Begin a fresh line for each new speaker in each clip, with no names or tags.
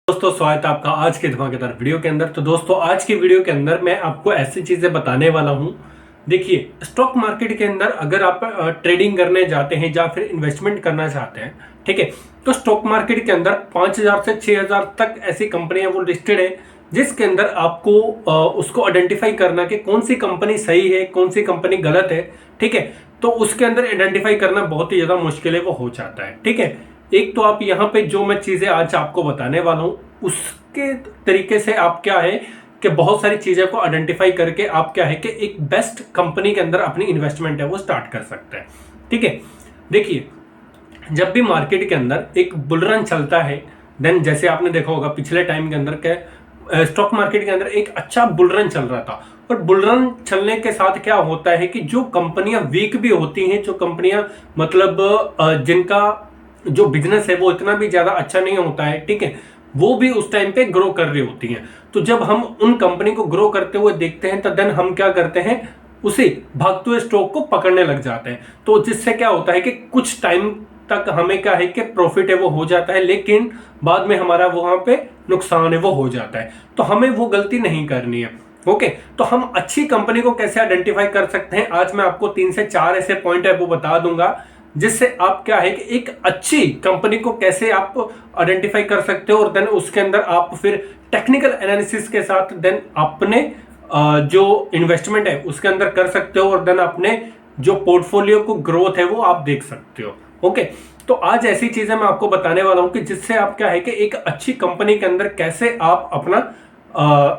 दोस्तों स्वागत है आपका आज के धमाकेदार वीडियो के अंदर। तो दोस्तों आज की वीडियो के अंदर मैं आपको ऐसी चीजें बताने वाला हूं। देखिए, स्टॉक मार्केट के अंदर अगर आप ट्रेडिंग करने जाते हैं या फिर इन्वेस्टमेंट करना चाहते हैं, ठीक है, तो स्टॉक मार्केट के अंदर 5,000 से 6,000 तक ऐसी कंपनियां वो लिस्टेड है, जिसके अंदर आपको उसको आइडेंटिफाई करना कि कौन सी कंपनी सही है, कौन सी कंपनी गलत है। ठीक है, तो उसके अंदर आइडेंटिफाई करना बहुत ही ज्यादा मुश्किल है, वो हो जाता है। ठीक है, एक तो आप यहाँ पे जो मैं चीजें आज आपको बताने वाला हूँ उसके तरीके से आप क्या है कि बहुत सारी चीजें को आइडेंटिफाई करके आप क्या है कि एक बेस्ट कंपनी के अंदर अपनी इन्वेस्टमेंट है वो स्टार्ट कर सकते हैं। ठीक है, देखिए, जब भी मार्केट के अंदर एक बुल रन चलता है, देन जैसे आपने देखा होगा पिछले टाइम के अंदर के स्टॉक मार्केट के अंदर एक अच्छा बुल रन चल रहा था। और बुल रन चलने के साथ क्या होता है कि जो कंपनियां वीक भी होती हैं, जो कंपनियां मतलब जिनका जो बिजनेस है वो इतना भी ज्यादा अच्छा नहीं होता है, ठीक है, वो भी उस टाइम पे ग्रो कर रही होती हैं। तो जब हम उन कंपनी को ग्रो करते हुए देखते हैं तो देन हम क्या करते हैं, उसी भागते हुए स्टॉक को पकड़ने लग जाते हैं। तो जिससे क्या होता है कि कुछ टाइम तक हमें क्या है कि प्रॉफिट है वो हो जाता है, लेकिन बाद में हमारा वहां पे नुकसान है वो हो जाता है। तो हमें वो गलती नहीं करनी है। ओके, तो हम अच्छी कंपनी को कैसे आइडेंटिफाई कर सकते हैं, आज मैं आपको 3 से 4 ऐसे पॉइंट है वो बता दूंगा, जिससे आप क्या है कि एक अच्छी कंपनी को कैसे आप आइडेंटिफाई कर सकते हो। और देन उसके अंदर आप फिर टेक्निकल एनालिसिस के साथ देन अपने जो इन्वेस्टमेंट है उसके अंदर कर सकते हो, और देन अपने जो पोर्टफोलियो को ग्रोथ है वो आप देख सकते हो। ओके, तो आज ऐसी चीजें मैं आपको बताने वाला हूं कि जिससे आप क्या है कि एक अच्छी कंपनी के अंदर कैसे आप अपना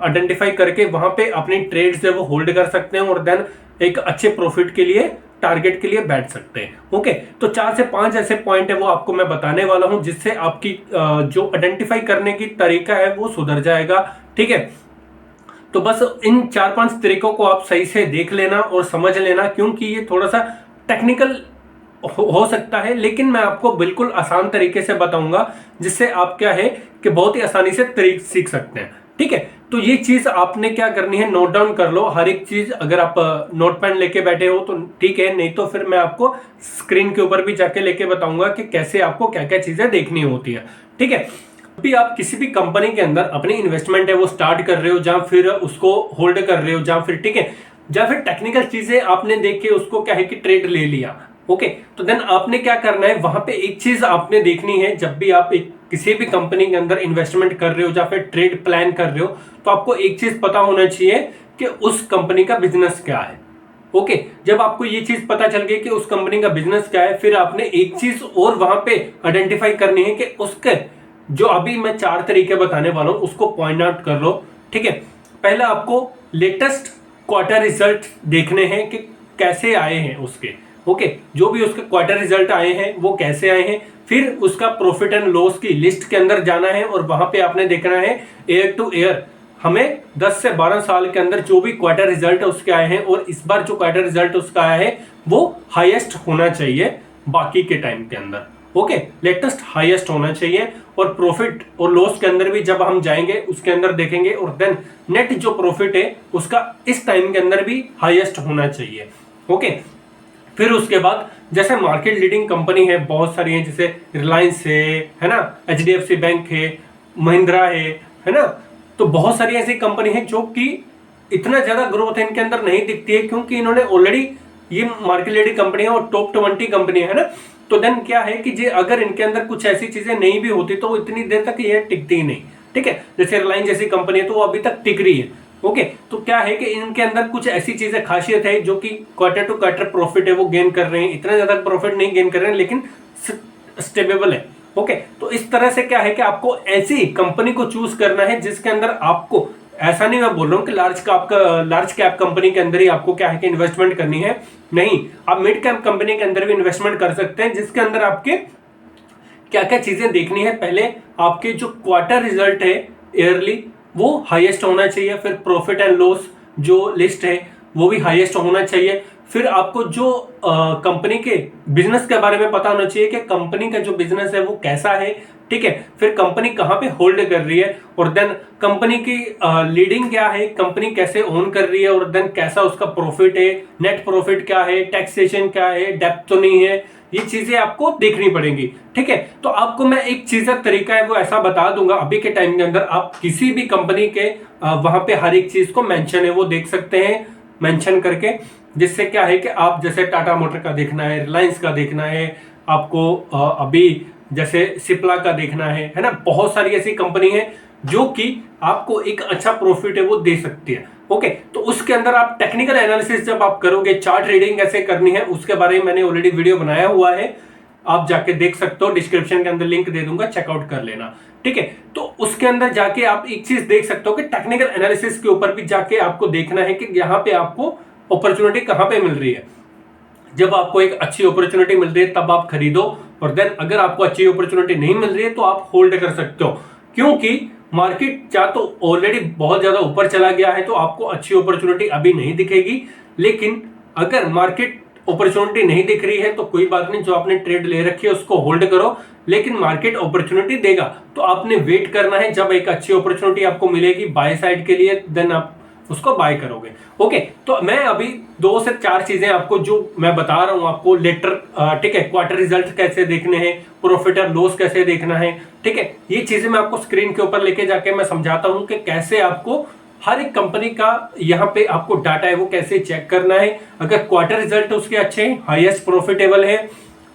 आइडेंटिफाई करके वहां पे अपनी ट्रेड्स है वो होल्ड कर सकते हैं, और देन एक अच्छे प्रॉफिट के लिए, टारगेट के लिए बैठ सकते हैं। ओके, तो 4 से 5 ऐसे पॉइंट है वो आपको मैं बताने वाला हूं, जिससे आपकी जो आइडेंटिफाई करने की तरीका है वो सुधर जाएगा। ठीक है, तो बस इन 4-5 तरीकों को आप सही से देख लेना और समझ लेना, क्योंकि ये थोड़ा सा टेक्निकल हो सकता है, लेकिन मैं आपको बिल्कुल आसान तरीके से बताऊंगा, जिससे आप क्या है कि बहुत ही आसानी से सीख सकते हैं। ठीक है, तो ये चीज आपने क्या करनी है, नोट डाउन कर लो हर एक चीज। अगर आप नोट पेन लेके बैठे हो तो ठीक है, नहीं तो फिर मैं आपको स्क्रीन के ऊपर भी जाके लेके बताऊंगा कि कैसे आपको क्या क्या चीजें देखनी होती है। ठीक है, भी आप किसी भी कंपनी के अंदर अपनी इन्वेस्टमेंट है वो स्टार्ट कर रहे हो, या फिर उसको होल्ड कर रहे हो, या फिर ठीक है, या फिर टेक्निकल चीजें आपने देख के उसको क्या है कि ट्रेड ले लिया। ओके, तो देन आपने क्या करना है, वहां पे एक चीज आपने देखनी है, जब भी आप एक किसी भी कंपनी के अंदर इन्वेस्टमेंट कर रहे हो या फिर ट्रेड प्लान कर रहे हो, तो आपको एक चीज पता होना चाहिए कि उस कंपनी का बिजनेस क्या है। ओके, जब आपको ये चीज पता चल गई कि उस कंपनी का बिजनेस क्या है, फिर आपने एक चीज और वहां पे आइडेंटिफाई करनी है कि उसके जो अभी मैं 4 तरीके बताने वाला हूं उसको पॉइंट आउट कर लो। ठीक है, पहला आपको लेटेस्ट क्वार्टर रिजल्ट देखने हैं कि कैसे आए हैं उसके। ओके, जो भी उसके क्वार्टर रिजल्ट आए हैं वो कैसे आए हैं, फिर उसका प्रॉफिट एंड लॉस की लिस्ट के अंदर जाना है, और वहां पे आपने देखना है ईयर टू ईयर, हमें 10 से 12 साल के अंदर जो भी क्वार्टर रिजल्ट उसके आए हैं, और इस बार जो क्वार्टर रिजल्ट उसका आया है वो हाईएस्ट होना चाहिए बाकी के टाइम के अंदर। ओके, लेटेस्ट हाईएस्ट होना चाहिए, और प्रॉफिट और लॉस के अंदर भी जब हम जाएंगे उसके अंदर देखेंगे, और देन नेट जो प्रॉफिट है उसका इस टाइम के अंदर भी हाईएस्ट होना चाहिए। ओके, फिर उसके बाद जैसे मार्केट लीडिंग कंपनी है बहुत सारी है, जैसे रिलायंस है ना, एचडीएफसी बैंक है, महिंद्रा है ना, तो बहुत सारी ऐसी कंपनी है जो कि इतना ज्यादा ग्रोथ इनके अंदर नहीं दिखती है, क्योंकि इन्होंने ऑलरेडी ये मार्केट लीडिंग कंपनी है और टॉप 20 कंपनी है ना। तो देन क्या है कि जे अगर इनके अंदर कुछ ऐसी चीजें नहीं भी होती तो इतनी देर तक ये टिकती ही नहीं। ठीक है, जैसे रिलायंस जैसी कंपनी है तो वो अभी तक टिक रही है। ओके, तो क्या है कि इनके अंदर कुछ ऐसी चीजें खासियत है जो कि क्वार्टर टू क्वार्टर प्रॉफिट है वो गेन कर रहे हैं, इतना ज्यादा प्रॉफिट नहीं गेन कर रहे हैं, लेकिन स्टेबल है। ओके, तो इस तरह से क्या है कि आपको ऐसी कंपनी को चूज करना है जिसके अंदर आपको, ऐसा नहीं मैं बोल रहा हूँ कि लार्ज कैप कंपनी के अंदर ही आपको क्या है कि इन्वेस्टमेंट करनी है, नहीं, आप मिड कैप कंपनी के अंदर भी इन्वेस्टमेंट कर सकते हैं, जिसके अंदर आपके क्या क्या चीजें देखनी है। पहले आपके जो क्वार्टर रिजल्ट है ईयरली वो हाईएस्ट होना चाहिए, फिर प्रॉफिट एंड लॉस जो लिस्ट है वो भी हाईएस्ट होना चाहिए, फिर आपको जो कंपनी के बिजनेस के बारे में पता होना चाहिए कि कंपनी का जो बिजनेस है वो कैसा है। ठीक है, फिर कंपनी कहाँ पे होल्ड कर रही है, और देन कंपनी की लीडिंग क्या है, कंपनी कैसे ओन कर रही है, और देन कैसा उसका प्रॉफिट है, नेट प्रॉफिट क्या है, टैक्सेशन क्या है, डेप्थ तो नहीं है, ये चीजें आपको देखनी पड़ेंगी। ठीक है, तो आपको मैं एक चीज का तरीका है वो ऐसा बता दूंगा अभी के टाइम के अंदर, आप किसी भी कंपनी के वहां पे हर एक चीज को मेंशन है वो देख सकते हैं मेंशन करके, जिससे क्या है कि आप जैसे टाटा मोटर का देखना है, रिलायंस का देखना है, आपको अभी जैसे सिप्ला का देखना है ना, बहुत सारी ऐसी कंपनी है जो कि आपको एक अच्छा प्रॉफिट है वो दे सकती है। ओके, तो उसके अंदर आप टेक्निकल एनालिसिस जब आप करोगे, चार्ट रीडिंग कैसे करनी है उसके बारे में मैंने ऑलरेडी वीडियो बनाया हुआ है, आप जाके देख सकते हो, डिस्क्रिप्शन के अंदर लिंक दे दूंगा, चेकआउट कर लेना। ठीक है, तो उसके अंदर जाके आप एक चीज देख सकते हो कि टेक्निकल एनालिसिस के ऊपर भी जाके आपको देखना है कि यहाँ पे आपको अपॉर्चुनिटी कहाँ पे मिल रही है। जब आपको एक अच्छी अपॉर्चुनिटी मिल रही है तब आप खरीदो, और देन अगर आपको अच्छी अपॉर्चुनिटी नहीं मिल रही है तो आप होल्ड कर सकते हो, क्योंकि मार्केट या तो ऑलरेडी बहुत ज्यादा ऊपर चला गया है तो आपको अच्छी अपॉर्चुनिटी अभी नहीं दिखेगी, लेकिन अगर मार्केट अपॉर्चुनिटी नहीं दिख रही है तो कोई बात नहीं, जो आपने ट्रेड ले रखी है उसको होल्ड करो, लेकिन मार्केट अपॉर्चुनिटी देगा तो आपने वेट करना है। जब एक अच्छी अपॉर्चुनिटी आपको मिलेगी बाय साइड के लिए, देन आप उसको बाय करोगे। ओके, तो मैं अभी 2 से 4 चीजें आपको जो मैं बता रहा हूं आपको लेटर, ठीक है, क्वार्टर रिजल्ट कैसे देखने हैं, प्रॉफिट और लॉस कैसे देखना है, ठीक है, ये चीजें मैं आपको स्क्रीन के ऊपर लेके जाके मैं समझाता हूं कि कैसे आपको हर एक कंपनी का यहाँ पे आपको डाटा है वो कैसे चेक करना है। अगर क्वार्टर रिजल्ट उसके अच्छे हैं, हाईएस्ट प्रॉफिटेबल है,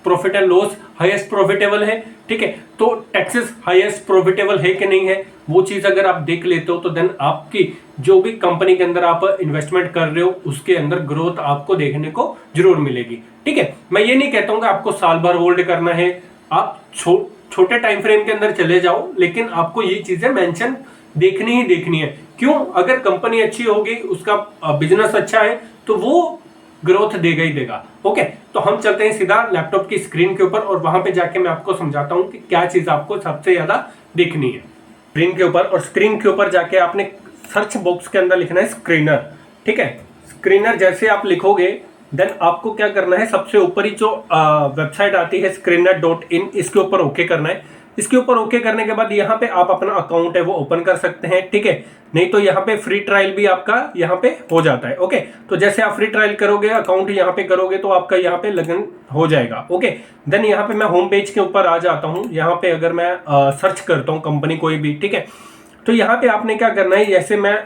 profit and loss highest profitable है, ठीक है, तो टैक्सेस हाईएस्ट प्रॉफिटेबल है कि नहीं है, वो चीज अगर आप देख लेते हो तो देन आपकी जो भी कंपनी के अंदर आप इन्वेस्टमेंट कर रहे हो उसके अंदर ग्रोथ आपको देखने को जरूर मिलेगी। ठीक है, मैं ये नहीं कहता हूं कि आपको साल भर होल्ड करना है, आप छोटे टाइम फ्रेम के अंदर चले जाओ, लेकिन आपको ये चीजें मेंशन देखनी ही देखनी है। क्यों? अगर कंपनी अच्छी होगी, उसका बिजनेस अच्छा है तो वो ग्रोथ देगा ही देगा। ओके, तो हम चलते हैं सीधा लैपटॉप की स्क्रीन के ऊपर और वहां पे जाके मैं आपको समझाता हूं कि क्या चीज आपको सबसे ज्यादा देखनी है स्क्रीन के ऊपर। और स्क्रीन के ऊपर जाके आपने सर्च बॉक्स के अंदर लिखना है स्क्रीनर। ठीक है, स्क्रीनर जैसे आप लिखोगे देन आपको क्या करना है, सबसे ऊपर ही जो वेबसाइट आती है screener.in, इसके ऊपर ओके करना है। इसके ऊपर ओके करने के बाद यहाँ पे आप अपना अकाउंट है वो ओपन कर सकते हैं। ठीक है, नहीं तो यहाँ पे फ्री ट्रायल भी आपका यहाँ पे हो जाता है। ओके, तो जैसे आप फ्री ट्रायल करोगे, अकाउंट यहाँ पे करोगे तो आपका यहाँ पे लगन हो जाएगा। ओके, देन यहाँ पे मैं होम पेज के ऊपर आ जाता हूँ। यहाँ पे अगर मैं सर्च करता हूँ कंपनी कोई भी, ठीक है, तो यहाँ पे आपने क्या करना है, जैसे मैं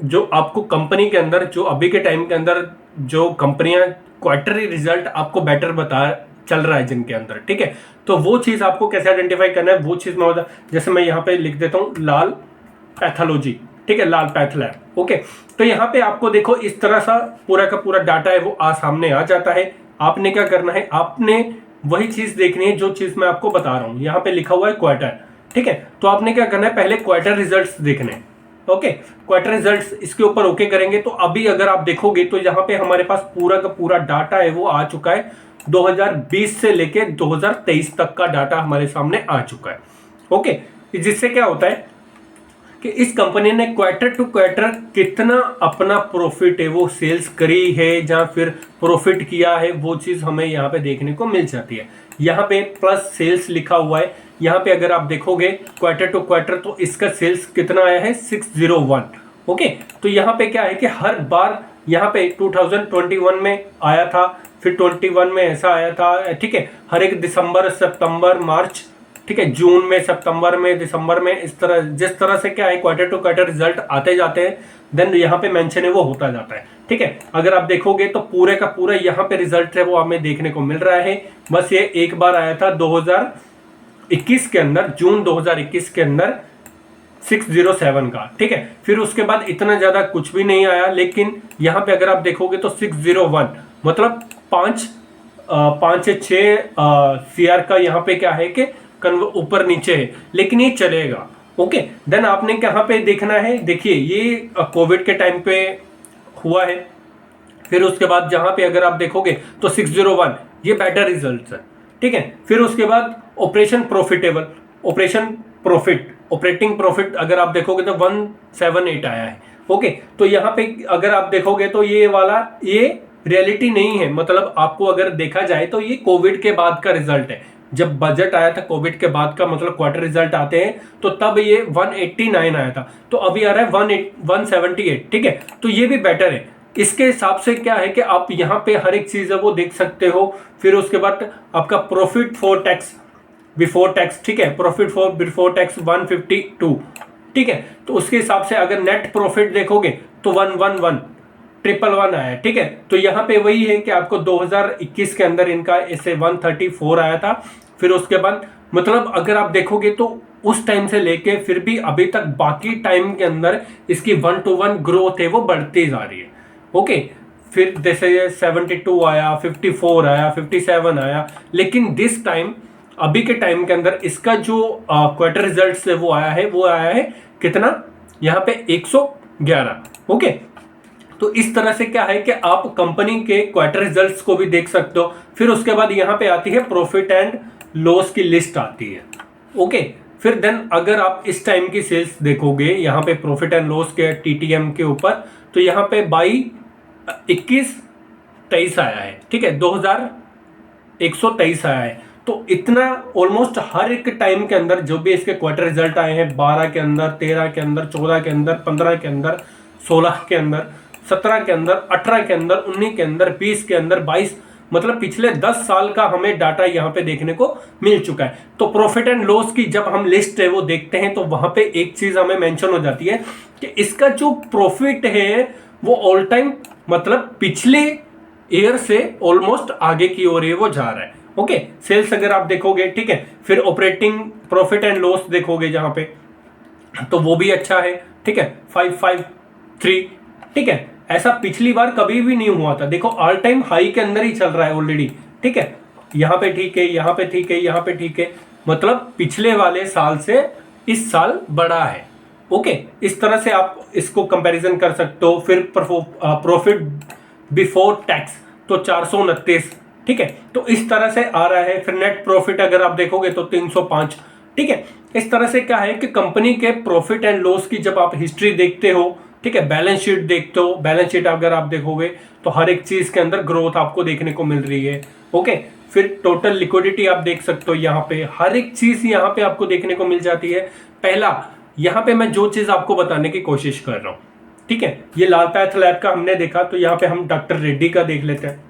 जो आपको कंपनी के अंदर जो अभी के टाइम के अंदर जो कंपनियां क्वार्टरली रिजल्ट आपको बेटर बता चल रहा है जिनके अंदर, ठीक है, तो वो चीज आपको कैसे आइडेंटिफाई करना है वो चीज मैं बता, जैसे मैं यहाँ पे लिख देता हूँ लाल पैथोलॉजी, ठीक है, लाल पैथ लैब। ओके, तो यहाँ पे आपको देखो इस तरह सा पूरा का पूरा डाटा है वो सामने आ जाता है। आपने क्या करना है, आपने वही चीज देखनी है जो चीज मैं आपको बता रहा हूँ। यहाँ पे लिखा हुआ है क्वार्टर, ठीक है, तो आपने क्या करना है, पहले क्वार्टर रिजल्ट्स देखने हैं। ओके, क्वार्टर रिजल्ट्स इसके ऊपर ओके करेंगे तो अभी अगर आप देखोगे तो यहाँ पे हमारे पास पूरा का पूरा डाटा है वो आ चुका है। 2020 से लेके 2023 तक का डाटा हमारे सामने आ चुका है। ओके, जिससे क्या होता है कि इस कंपनी ने क्वार्टर टू क्वार्टर कितना अपना प्रॉफिट है वो सेल्स करी है या फिर प्रॉफिट किया है, वो चीज हमें यहाँ पे देखने को मिल जाती है। यहाँ पे प्लस सेल्स लिखा हुआ है। यहाँ पे अगर आप देखोगे क्वार्टर टू क्वार्टर तो इसका सेल्स कितना आया है, 601। ओके, तो यहाँ पे क्या है कि हर बार यहाँ पे 2021 में आया था, फिर 21 में ऐसा आया था, ठीक है, हर एक दिसंबर, सितंबर, मार्च, ठीक है, जून में, सितंबर में, दिसंबर में, इस तरह जिस तरह से क्या है क्वार्टर टू क्वार्टर रिजल्ट आते जाते हैं, देन यहाँ पे मेंशन है वो होता जाता है। ठीक है, अगर आप देखोगे तो पूरे का पूरा यहाँ पे रिजल्ट है वो हमें देखने को मिल रहा है। बस ये एक बार आया था 2021 के अंदर, जून 2021 के अंदर 607 का, ठीक है, फिर उसके बाद इतना ज्यादा कुछ भी नहीं आया। लेकिन यहाँ पे अगर आप देखोगे तो 601 मतलब 5 से 6 CR का यहाँ पे क्या है कि ऊपर नीचे है, लेकिन ये चलेगा। ओके, देन आपने कहाँ पे देखना है, देखिए ये कोविड के टाइम पे हुआ है। फिर उसके बाद जहां पे अगर आप देखोगे तो 601 ये बेटर रिजल्ट है, ठीक है। फिर उसके बाद ऑपरेशन प्रॉफिटेबल, ऑपरेटिंग प्रॉफिट अगर आप देखोगे तो 178 आया है। ओके, तो यहाँ पे अगर आप देखोगे तो ये वाला ये रियलिटी नहीं है, मतलब आपको अगर देखा जाए तो ये कोविड के बाद का रिजल्ट है। जब बजट आया था कोविड के बाद का, मतलब क्वार्टर रिजल्ट आते हैं तो तब ये 189 आया था, तो अभी आ रहा है 178, ठीक है, तो ये भी बेटर है। इसके हिसाब से क्या है कि आप यहाँ पे हर एक चीज़ है वो देख सकते हो। फिर उसके बाद आपका profit for tax before tax, ठीक है, प्रॉफिट फॉर बिफोर टैक्स 152, ठीक है। तो उसके हिसाब से अगर नेट प्रॉफिट देखोगे तो 111 111 आया है, ठीक है। तो यहाँ पे वही है कि आपको 2021 के अंदर इनका ऐसे 134 आया था। फिर उसके बाद मतलब अगर आप देखोगे तो उस टाइम से लेके फिर भी अभी तक बाकी टाइम के अंदर इसकी 1-to-1 ग्रोथ है वो बढ़ती जा रही है। ओके, फिर जैसे 72 आया, 54 आया, 57 आया, लेकिन दिस टाइम अभी के टाइम के अंदर इसका जो क्वार्टर रिजल्ट है वो आया है कितना, यहाँ पे 111। ओके, तो इस तरह से क्या है कि आप कंपनी के क्वार्टर रिजल्ट्स को भी देख सकते हो। फिर उसके बाद यहाँ पे आती है प्रॉफिट एंड लॉस की लिस्ट आती है। ओके, फिर देन अगर आप इस टाइम की सेल्स देखोगे यहाँ पे प्रॉफिट एंड लॉस के टीटीएम के ऊपर, तो यहाँ पे 21-23 आया है, ठीक है, 2123 आया है। तो इतना ऑलमोस्ट हर एक टाइम के अंदर जो भी इसके क्वार्टर रिजल्ट आए हैं, 12 के अंदर, 13 के अंदर, 14 के अंदर, 15 के अंदर, 16 के अंदर, 17 के अंदर, 18 के अंदर, 19 के अंदर, 20 के अंदर, 22, मतलब पिछले 10 साल का हमें डाटा यहाँ पे देखने को मिल चुका है। तो प्रॉफिट एंड लॉस की जब हम लिस्ट है वो देखते हैं तो वहां पे एक चीज हमें मेंशन हो जाती है कि इसका जो प्रॉफिट है वो ऑल टाइम मतलब पिछले ईयर से ऑलमोस्ट आगे की ओर वो जा रहा है। ओके, सेल्स अगर आप देखोगे, ठीक है, फिर ऑपरेटिंग प्रॉफिट एंड लॉस देखोगे जहां पे, तो वो भी अच्छा है, ठीक है, 553, ठीक है। ऐसा पिछली बार कभी भी नहीं हुआ था, देखो ऑल टाइम हाई के अंदर ही चल रहा है ऑलरेडी, ठीक है, यहाँ पे ठीक है, यहाँ पे ठीक है, यहाँ पे ठीक है, मतलब पिछले वाले साल से इस साल बड़ा है। ओके, इस तरह से आप इसको कंपैरिजन कर सकते हो। फिर प्रॉफिट बिफोर टैक्स तो 429, ठीक है, तो इस तरह से आ रहा है। फिर नेट प्रॉफिट अगर आप देखोगे तो 305, ठीक है। इस तरह से क्या है कि कंपनी के प्रॉफिट एंड लॉस की जब आप हिस्ट्री देखते हो, ठीक है, बैलेंस शीट देखते हो, बैलेंस शीट अगर आप देखोगे तो हर एक चीज के अंदर ग्रोथ आपको देखने को मिल रही है। ओके, फिर टोटल लिक्विडिटी आप देख सकते हो, यहाँ पे हर एक चीज यहाँ पे आपको देखने को मिल जाती है। पहला, यहाँ पे मैं जो चीज आपको बताने की कोशिश कर रहा हूँ, ठीक है, ये लाल पैथ लैब का हमने देखा, तो यहाँ पे हम डॉक्टर रेड्डी का देख लेते हैं,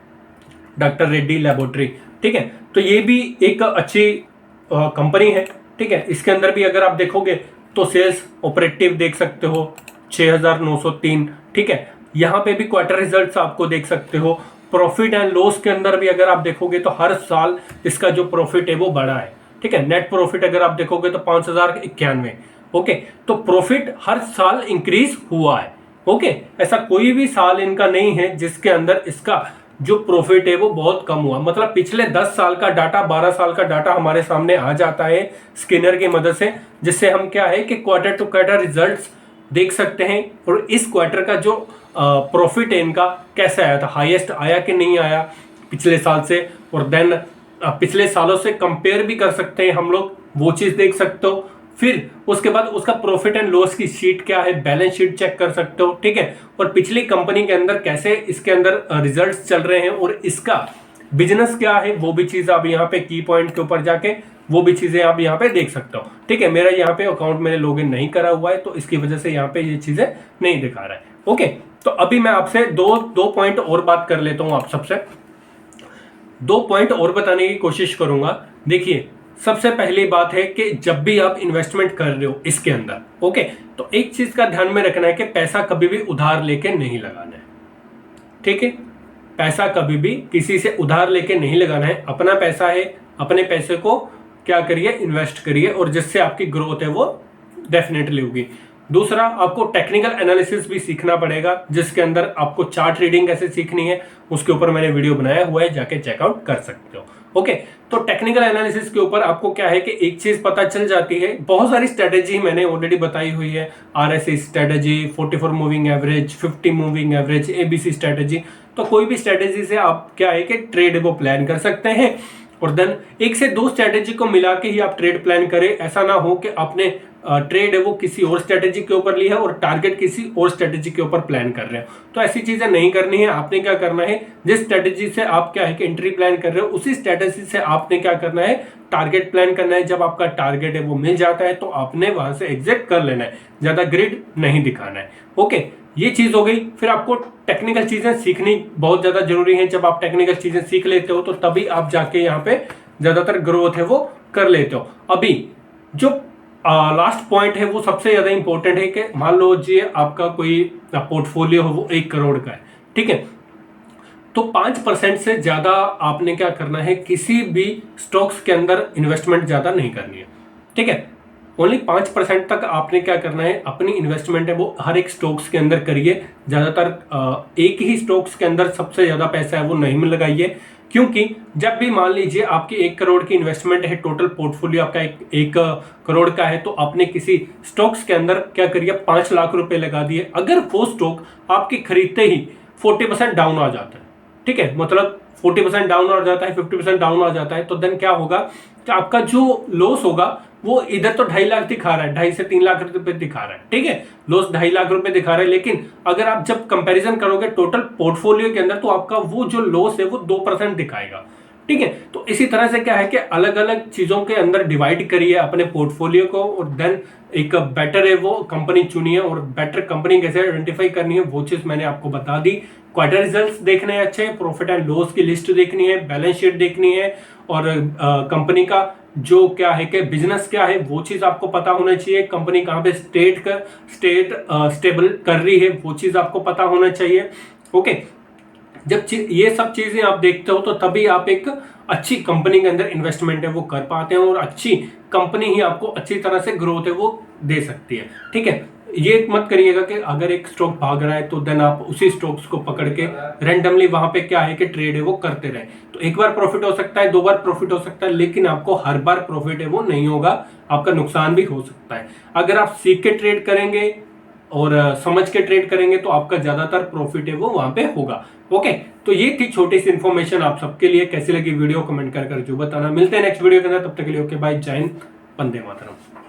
डॉक्टर रेड्डी लेबोरेटरी, ठीक है। तो ये भी एक अच्छी कंपनी है, ठीक है। इसके अंदर भी अगर आप देखोगे तो सेल्स ऑपरेटिव देख सकते हो 6903, ठीक है। यहाँ पे भी क्वार्टर रिजल्ट्स आपको देख सकते हो। प्रॉफिट एंड लॉस के अंदर भी अगर आप देखोगे तो हर साल इसका जो प्रॉफिट है वो बढ़ा है, ठीक है। नेट प्रॉफिट अगर आप देखोगे तो 5091। ओके, तो प्रॉफिट हर साल इंक्रीज हुआ है। ओके, ऐसा कोई भी साल इनका नहीं है जिसके अंदर इसका जो प्रॉफिट है वो बहुत कम हुआ। मतलब पिछले 10 साल का डाटा, 12 साल का डाटा हमारे सामने आ जाता है स्कैनर की मदद से, जिससे हम क्या है कि क्वार्टर टू क्वार्टर रिजल्ट्स देख सकते हैं और इस क्वार्टर का जो प्रॉफिट है इनका कैसे आया था, हाईएस्ट आया कि नहीं आया पिछले साल से, और देन पिछले सालों से कंपेयर भी कर सकते हैं हम लोग, वो चीज़ देख सकते हो। फिर उसके बाद उसका प्रॉफिट एंड लॉस की शीट क्या है, बैलेंस शीट चेक कर सकते हो, ठीक है। और पिछली कंपनी के अंदर कैसे इसके अंदर रिजल्ट्स चल रहे हैं और इसका बिजनेस क्या है, वो भी चीज़ आप यहाँ पे की पॉइंट के ऊपर जाके वो भी चीज़ें आप यहाँ पे देख सकते हो, ठीक है। मेरा यहाँ पे अकाउंट मैंने लॉगिन नहीं करा हुआ है तो इसकी वजह से यहाँ पे ये चीज़ें नहीं दिखा रहा है। ओके, तो अभी मैं आपसे दो पॉइंट और बात कर लेता हूँ, आप सबसे 2 पॉइंट और बताने की कोशिश करूंगा। देखिए, सबसे पहली बात है कि जब भी आप इन्वेस्टमेंट कर रहे हो इसके अंदर, ओके, तो एक चीज का ध्यान में रखना है कि पैसा कभी भी उधार लेके नहीं लगाना है, ठीक है। पैसा कभी भी किसी से उधार लेके नहीं लगाना है। अपना पैसा है, अपने पैसे को क्या करिए, इन्वेस्ट करिए, और जिससे आपकी ग्रोथ है वो डेफिनेटली होगी। दूसरा, आपको टेक्निकल एनालिसिस भी सीखना पड़ेगा, जिसके अंदर आपको चार्ट रीडिंग कैसे सीखनी है उसके ऊपर मैंने वीडियो बनाया हुआ है, जाके चेकआउट कर सकते हो। ओके, तो टेक्निकल एनालिसिस के ऊपर आपको क्या है कि एक चीज पता चल जाती है, बहुत सारी स्ट्रेटेजी मैंने ऑलरेडी बताई हुई है, RSI strategy, 44 moving average, 50 moving average, ABC strategy. तो कोई भी स्ट्रेटेजी से आप क्या है कि ट्रेड वो प्लान कर सकते हैं, और देन 1 से 2 स्ट्रेटेजी को मिला के ही आप ट्रेड प्लान करें। ऐसा ना हो कि आपने ट्रेड है वो किसी और स्ट्रेटेजी के ऊपर ली है और टारगेट किसी और स्ट्रेटेजी के ऊपर प्लान कर रहे हो, तो ऐसी चीजें नहीं करनी है। आपने क्या करना है, जिस स्ट्रेटेजी से आप क्या है कि एंट्री प्लान कर रहे हो उसी स्ट्रेटेजी से आपने क्या करना है, टारगेट प्लान करना है। जब आपका टारगेट है वो मिल जाता है तो आपने वहां से एग्जिट कर लेना है, ज्यादा ग्रिड नहीं दिखाना है। ओके, ये चीज हो गई। फिर आपको टेक्निकल चीजें सीखनी बहुत ज्यादा जरूरी है। जब आप टेक्निकल चीजें सीख लेते हो तो तभी आप जाके यहाँ पे ज्यादातर ग्रोथ है वो कर लेते हो। अभी जो लास्ट पॉइंट है वो सबसे ज्यादा इंपॉर्टेंट है कि मान लो जी आपका कोई पोर्टफोलियो हो वो 1 करोड़ का है, ठीक है, तो 5% से ज्यादा आपने क्या करना है, किसी भी स्टॉक्स के अंदर इन्वेस्टमेंट ज्यादा नहीं करनी है, ठीक है। ओनली 5% तक आपने क्या करना है, अपनी इन्वेस्टमेंट है वो हर एक स्टॉक्स के अंदर करिए। ज्यादातर एक ही स्टॉक्स के अंदर सबसे ज्यादा पैसा है वो नहीं में लगाइए, क्योंकि जब भी मान लीजिए आपकी 1 करोड़ की इन्वेस्टमेंट है, टोटल पोर्टफोलियो आपका एक करोड़ का है, तो आपने किसी स्टॉक्स के अंदर क्या करिए 5 लाख रुपए लगा दिए। अगर वो स्टॉक आपके खरीदते ही 40% डाउन आ जाता है, ठीक है, मतलब 40% डाउन आ जाता है, 50% डाउन आ जाता है, तो देन क्या होगा कि आपका जो लॉस होगा वो इधर तो 2.5 लाख दिखा रहा है, 2.5 से 3 लाख रुपए दिखा रहा है, ठीक है, लॉस 2.5 लाख रुपए दिखा रहा है। लेकिन अगर आप जब कंपैरिजन करोगे टोटल पोर्टफोलियो के अंदर तो आपका वो जो लॉस है वो 2% दिखाएगा, ठीक है। तो इसी तरह से क्या है कि अलग अलग चीजों के अंदर डिवाइड करिए अपने पोर्टफोलियो को, और देन एक बेटर है वो कंपनी चुनिए। और बेटर कंपनी कैसे आइडेंटिफाई करनी है वो चीज मैंने आपको बता दी। क्वार्टर रिजल्ट्स देखने हैं अच्छे, प्रॉफिट एंड लॉस की लिस्ट देखनी है, बैलेंस शीट देखनी है, और कंपनी का जो क्या है कि बिजनेस क्या है वो चीज आपको पता होना चाहिए। कंपनी कहाँ पे स्टेबल कर रही है वो चीज आपको पता होना चाहिए, ओके। जब ये सब चीजें आप देखते हो तो तभी आप एक अच्छी कंपनी के अंदर इन्वेस्टमेंट है वो कर पाते हैं, और अच्छी कंपनी ही आपको अच्छी तरह से ग्रोथ है वो दे सकती है, ठीक है। ये मत करिएगा कि अगर एक स्टॉक भाग रहा है तो देन आप उसी स्टॉक्स को पकड़ के रैंडमली वहां पे क्या है कि ट्रेड है वो करते रहे। तो एक बार प्रॉफिट हो सकता है, 2 बार प्रॉफिट हो सकता है, लेकिन आपको हर बार प्रॉफिट है वो नहीं होगा, आपका नुकसान भी हो सकता है। अगर आप सीख के ट्रेड करेंगे और समझ के ट्रेड करेंगे तो आपका ज्यादातर प्रॉफिट है वो वहां पे होगा, ओके। तो ये थी छोटी सी इन्फॉर्मेशन आप सबके लिए। कैसी लगी वीडियो कमेंट कर जो बताना। मिलते हैं नेक्स्ट वीडियो के अंदर, तब तक के लिए ओके बाय, जय हिंद, वंदे मातरम।